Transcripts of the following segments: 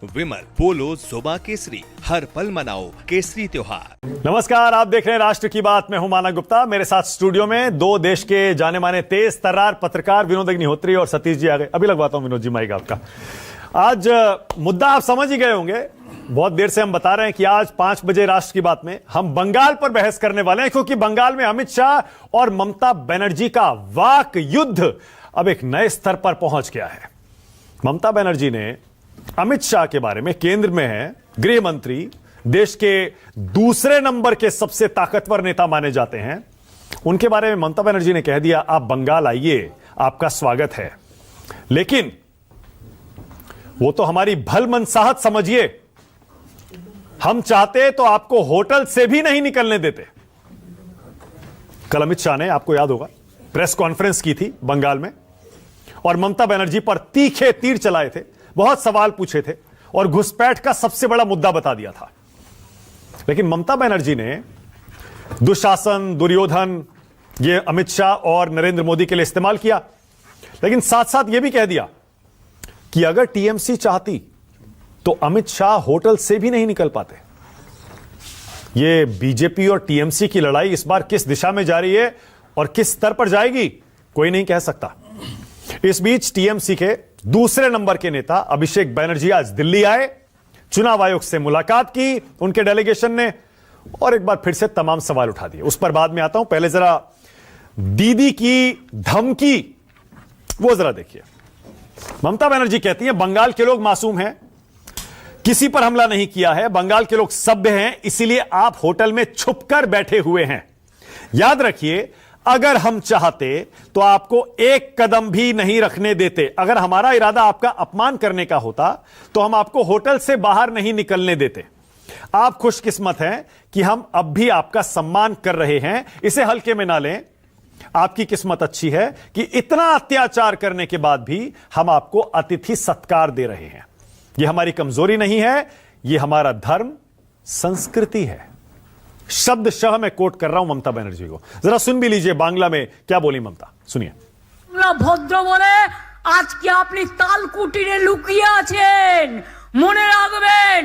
विमल, पोलो, जोबा केसरी, हर पल मनाओ केसरी त्योहार। नमस्कार, आप देख रहे हैं राष्ट्र की बात। मैं हूं मानव गुप्ता। मेरे साथ स्टूडियो में दो देश के जाने माने तेज तर्रार पत्रकार विनोद अग्निहोत्री और सतीश जी आ गए। अभी लगवाता हूं विनोद जी माइक आपका। आज मुद्दा आप समझ ही गए होंगे। बहुत देर से हम बता रहे हैं कि आज 5 बजे राष्ट्र की बात में हम बंगाल पर बहस करने वाले हैं, क्योंकि बंगाल में अमित शाह और ममता बनर्जी का वाक युद्ध अब एक नए स्तर पर पहुंच गया है। ममता बनर्जी ने अमित शाह के बारे में, केंद्र में है गृह मंत्री, देश के दूसरे नंबर के सबसे ताकतवर नेता माने जाते हैं, उनके बारे में ममता बनर्जी ने कह दिया आप बंगाल आइए, आपका स्वागत है। लेकिन वो तो हमारी भल मनसाहत समझिए, हम चाहते तो आपको होटल से भी नहीं निकलने देते। कल अमित शाह ने, आपको याद होगा, प्रेस कॉन्फ्रेंस की थी बंगाल में और ममता बनर्जी पर तीखे तीर चलाए थे, बहुत सवाल पूछे थे और घुसपैठ का सबसे बड़ा मुद्दा बता दिया था। लेकिन ममता बनर्जी ने दुशासन, दुर्योधन ये अमित शाह और नरेंद्र मोदी के लिए इस्तेमाल किया, लेकिन साथ साथ यह भी कह दिया कि अगर टीएमसी चाहती तो अमित शाह होटल से भी नहीं निकल पाते। यह बीजेपी और टीएमसी की लड़ाई इस बार किस दिशा में जा रही है और किस स्तर पर जाएगी, कोई नहीं कह सकता। इस बीच टीएमसी के दूसरे नंबर के नेता अभिषेक बनर्जी आज दिल्ली आए, चुनाव आयोग से मुलाकात की उनके डेलीगेशन ने, और एक बार फिर से तमाम सवाल उठा दिए। उस पर बाद में आता हूं, पहले जरा दीदी की धमकी वो जरा देखिए। ममता बनर्जी कहती है बंगाल के लोग मासूम हैं, किसी पर हमला नहीं किया है, बंगाल के लोग सभ्य हैं, इसीलिए आप होटल में छुपकर बैठे हुए हैं। याद रखिए, अगर हम चाहते तो आपको एक कदम भी नहीं रखने देते। अगर हमारा इरादा आपका अपमान करने का होता तो हम आपको होटल से बाहर नहीं निकलने देते। आप खुशकिस्मत हैं कि हम अब भी आपका सम्मान कर रहे हैं, इसे हल्के में ना लें। आपकी किस्मत अच्छी है कि इतना अत्याचार करने के बाद भी हम आपको अतिथि सत्कार दे रहे हैं। यह हमारी कमजोरी नहीं है, यह हमारा धर्म, संस्कृति है। शब्दशः मैं कोट कर रहा हूं ममता बनर्जी को, जरा सुन भी लीजिए बांग्ला में क्या बोली ममता, सुनिए। भद्र बोले আজকে আপনি তাল কুটিরে লুকিয়ে আছেন, মনে রাখবেন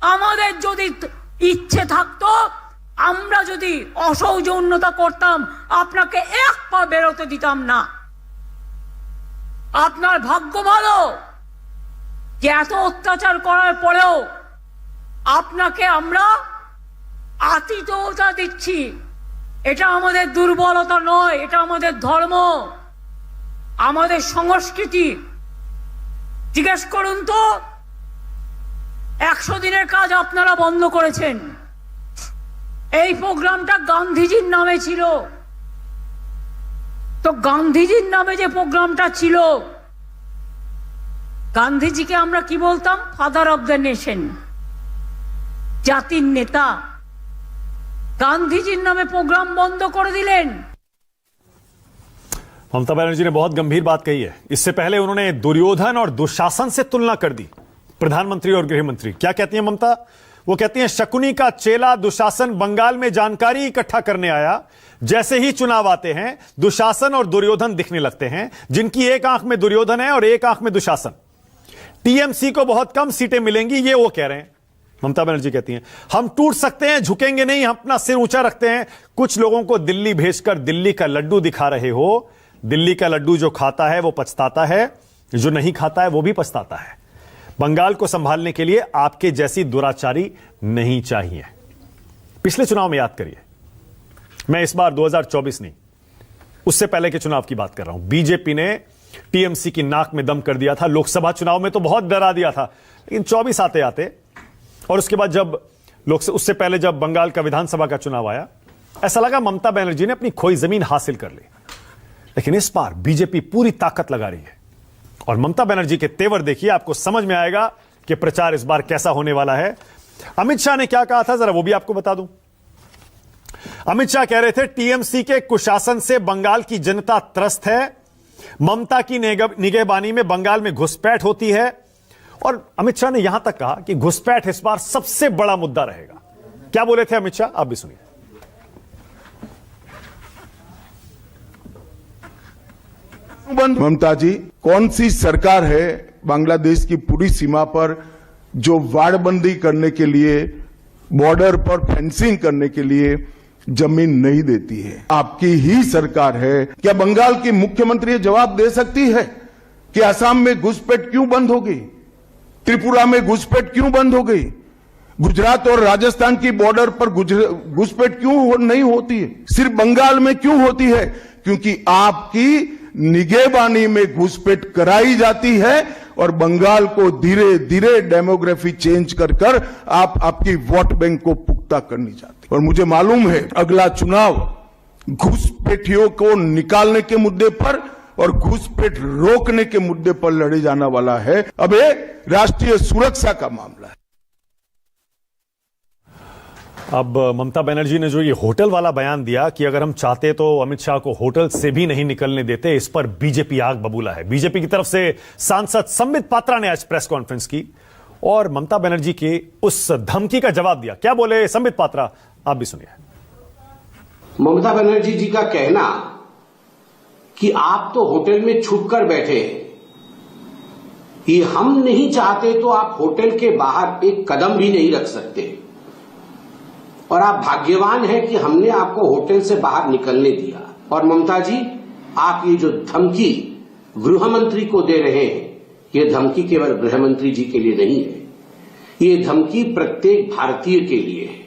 আমাদের যদি ইচ্ছে থাকতো, আমরা যদি অসৌজন্যতা করতাম আপনাকে এক পা বেরোতে দিতাম না। আপনার ভাগ্য ভালো যে এত অত্যাচার করার পরেও আপনাকে আমরা আতিথ্যতা দিচ্ছি। এটা আমাদের দুর্বলতা নয়, এটা আমাদের ধর্ম, আমাদের সংস্কৃতি। জিজ্ঞেস করুন তো, 100 দিনের কাজ আপনারা বন্ধ করেছেন। এই প্রোগ্রামটা গান্ধীজির নামে ছিল, তো গান্ধীজির নামে যে প্রোগ্রামটা ছিল, গান্ধীজিকে আমরা কি বলতাম? ফাদার অফ দ্য নেশন, জাতির নেতা। गांधी नामे प्रोग्राम बंद कर दिलेन। ममता बनर्जी ने बहुत गंभीर बात कही है। इससे पहले उन्होंने दुर्योधन और दुशासन से तुलना कर दी, प्रधानमंत्री और गृह मंत्री। क्या कहती हैं ममता? वो कहती हैं शकुनी का चेला दुशासन बंगाल में जानकारी इकट्ठा करने आया, जैसे ही चुनाव आते हैं दुशासन और दुर्योधन दिखने लगते हैं, जिनकी एक आंख में दुर्योधन है और एक आंख में दुशासन। टीएमसी को बहुत कम सीटें मिलेंगी, ये वो कह रहे हैं। ममता बनर्जी कहती हैं हम टूट सकते हैं, झुकेंगे नहीं, हम अपना सिर ऊंचा रखते हैं। कुछ लोगों को दिल्ली भेजकर दिल्ली का लड्डू दिखा रहे हो। दिल्ली का लड्डू जो खाता है वो पछताता है, जो नहीं खाता है वो भी पछताता है। बंगाल को संभालने के लिए आपके जैसी दुराचारी नहीं चाहिए। पिछले चुनाव में याद करिए, मैं इस बार 2024 नहीं, उससे पहले के चुनाव की बात कर रहा हूं। बीजेपी ने टीएमसी की नाक में दम कर दिया था। लोकसभा चुनाव में तो बहुत डरा दिया था, लेकिन 24 आते आते और उसके बाद जब उससे पहले जब बंगाल का विधानसभा का चुनाव आया, ऐसा लगा ममता बनर्जी ने अपनी खोई जमीन हासिल कर ली। लेकिन इस बार बीजेपी पूरी ताकत लगा रही है और ममता बनर्जी के तेवर देखिए, आपको समझ में आएगा कि प्रचार इस बार कैसा होने वाला है। अमित शाह ने क्या कहा था, जरा वो भी आपको बता दूं। अमित शाह कह रहे थे टीएमसी के कुशासन से बंगाल की जनता त्रस्त है, ममता की निगहबानी में बंगाल में घुसपैठ होती है। और अमित शाह ने यहां तक कहा कि घुसपैठ इस बार सबसे बड़ा मुद्दा रहेगा। क्या बोले थे अमित शाह, आप भी सुनिए। ममता जी, कौन सी सरकार है बांग्लादेश की पूरी सीमा पर जो वाड़बंदी करने के लिए, बॉर्डर पर फेंसिंग करने के लिए जमीन नहीं देती है। आपकी ही सरकार है। क्या बंगाल की मुख्यमंत्री जवाब दे सकती है कि असम में घुसपैठ क्यों बंद हो गई, त्रिपुरा में घुसपैठ क्यों बंद हो गई, गुजरात और राजस्थान की बॉर्डर पर घुसपैठ क्यों नहीं होती है, सिर्फ बंगाल में क्यों होती है? क्योंकि आपकी निगहबानी में घुसपैठ कराई जाती है और बंगाल को धीरे धीरे डेमोग्राफी चेंज कर कर आप आपकी वोट बैंक को पुख्ता करनी चाहते। और मुझे मालूम है अगला चुनाव घुसपैठियों को निकालने के मुद्दे पर और घुसपैठ रोकने के मुद्दे पर लड़े जाने वाला है। अब ये राष्ट्रीय सुरक्षा का मामला है। अब ममता बनर्जी ने जो ये होटल वाला बयान दिया कि अगर हम चाहते तो अमित शाह को होटल से भी नहीं निकलने देते, इस पर बीजेपी आग बबूला है। बीजेपी की तरफ से सांसद संबित पात्रा ने आज प्रेस कॉन्फ्रेंस की और ममता बनर्जी की उस धमकी का जवाब दिया। क्या बोले संबित पात्रा, आप भी सुनिए। ममता बनर्जी जी का कहना कि आप तो होटल में छुप कर बैठे, ये हम नहीं चाहते तो आप होटल के बाहर एक कदम भी नहीं रख सकते और आप भाग्यवान हैं कि हमने आपको होटल से बाहर निकलने दिया। और ममता जी, आप ये जो धमकी गृह मंत्री को दे रहे हैं, ये धमकी केवल गृह मंत्री जी के लिए नहीं है, ये धमकी प्रत्येक भारतीय के लिए है।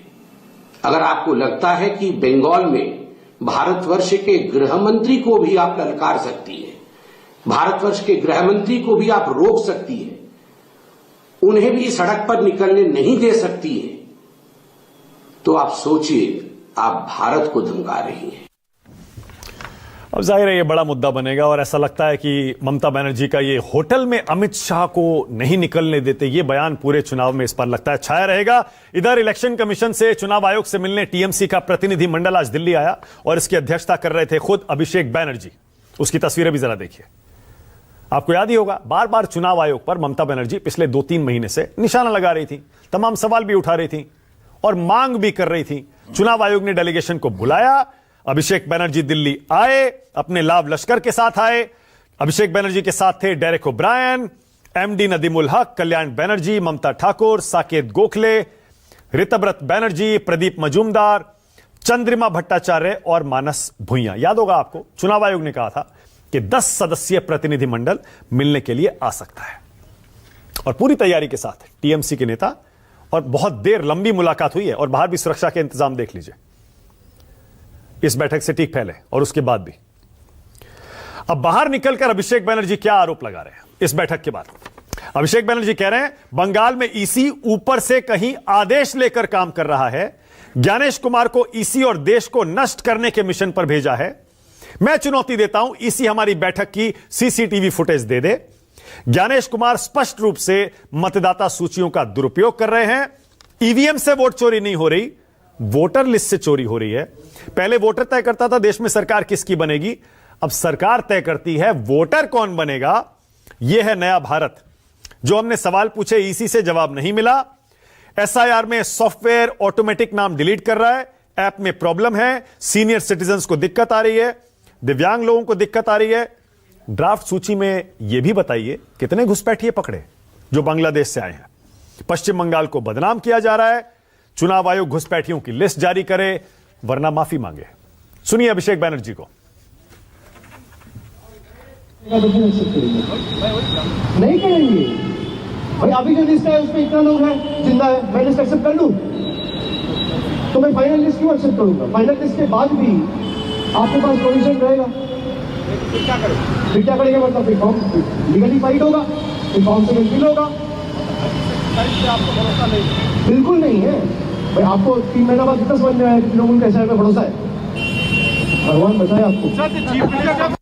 अगर आपको लगता है कि बंगाल में भारतवर्ष के गृह मंत्री को भी आप ललकार सकती है, भारतवर्ष के गृह मंत्री को भी आप रोक सकती है, उन्हें भी सड़क पर निकलने नहीं दे सकती है, तो आप सोचिए आप भारत को धमका रही हैं। अब जाहिर है ये बड़ा मुद्दा बनेगा और ऐसा लगता है कि ममता बनर्जी का ये होटल में अमित शाह को नहीं निकलने देते ये बयान पूरे चुनाव में इस पर लगता है छाया रहेगा। इधर इलेक्शन कमीशन से चुनाव आयोग से मिलने टीएमसी का प्रतिनिधि मंडल आज दिल्ली आया और इसकी अध्यक्षता कर रहे थे खुद अभिषेक बैनर्जी। उसकी तस्वीरें भी जरा देखिए। आपको याद ही होगा बार बार चुनाव आयोग पर ममता बनर्जी पिछले 2-3 महीने से निशाना लगा रही थी, तमाम सवाल भी उठा रही थी और मांग भी कर रही थी। चुनाव आयोग ने डेलीगेशन को बुलाया, अभिषेक बनर्जी दिल्ली आए, अपने लाभ लश्कर के साथ आए। अभिषेक बनर्जी के साथ थे डेरेक ओब्रायन, एमडी नदीमुल हक, कल्याण बनर्जी, ममता ठाकुर, साकेत गोखले, ऋतव्रत बनर्जी, प्रदीप मजूमदार, चंद्रिमा भट्टाचार्य और मानस भुइयां। याद होगा आपको चुनाव आयोग ने कहा था कि 10 सदस्यीय प्रतिनिधिमंडल मिलने के लिए आ सकता है और पूरी तैयारी के साथ टीएमसी के नेता और बहुत देर लंबी मुलाकात हुई है और बाहर भी सुरक्षा के इंतजाम देख लीजिए इस बैठक से ठीक पहले और उसके बाद भी। अब बाहर निकलकर अभिषेक बनर्जी क्या आरोप लगा रहे हैं इस बैठक के बाद? अभिषेक बनर्जी कह रहे हैं बंगाल में ईसी ऊपर से कहीं आदेश लेकर काम कर रहा है, ज्ञानेश कुमार को ईसी और देश को नष्ट करने के मिशन पर भेजा है। मैं चुनौती देता हूं ईसी हमारी बैठक की सीसीटीवी फुटेज दे दे। ज्ञानेश कुमार स्पष्ट रूप से मतदाता सूचियों का दुरुपयोग कर रहे हैं। ईवीएम से वोट चोरी नहीं हो रही, वोटर लिस्ट से चोरी हो रही है। पहले वोटर तय करता था देश में सरकार किसकी बनेगी, अब सरकार तय करती है वोटर कौन बनेगा। यह है नया भारत। जो हमने सवाल पूछे ईसी से जवाब नहीं मिला। एसआईआर में सॉफ्टवेयर ऑटोमेटिक नाम डिलीट कर रहा है, ऐप में प्रॉब्लम है, सीनियर सिटीजन्स को दिक्कत आ रही है, दिव्यांग लोगों को दिक्कत आ रही है। ड्राफ्ट सूची में यह भी बताइए कितने घुसपैठिए पकड़े जो बांग्लादेश से आए हैं। पश्चिम बंगाल को बदनाम किया जा रहा है। चुनाव आयोग घुसपैठियों की लिस्ट जारी करे वरना माफी मांगे। सुनिए अभिषेक बैनर्जी को। नहीं करेंगे भाई, अभी जो लिस्ट है उसमें इतना लोग हैं जिंदा है, मैं लिस्ट एक्सेप्ट कर लूं तो मैं फाइनल लिस्ट क्यों एक्सेप्ट करूंगा? फाइनल लिस्ट के बाद भी आपके पास प्रोविजन रहेगा, फिर क्या करेंगे? मतलब रिफॉर्म लीगली फाइट होगा, रिफॉर्म से बिल होगा। बिल्कुल नहीं है भाई, आपको 3 महीना बाद कितना समझ में आया कि लोगों को ऐसा पे भरोसा है? भगवान बचाए आपको।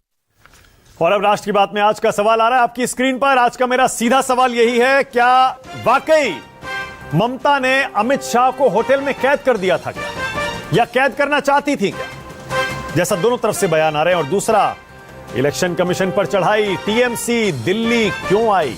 और अब राष्ट्र की बात में आज का सवाल आ रहा है आपकी स्क्रीन पर। आज का मेरा सीधा सवाल यही है, क्या वाकई ममता ने अमित शाह को होटल में कैद कर दिया था क्या, या कैद करना चाहती थी क्या, जैसा दोनों तरफ से बयान आ रहे हैं? और दूसरा, इलेक्शन कमीशन पर चढ़ाई टीएमसी दिल्ली क्यों आई?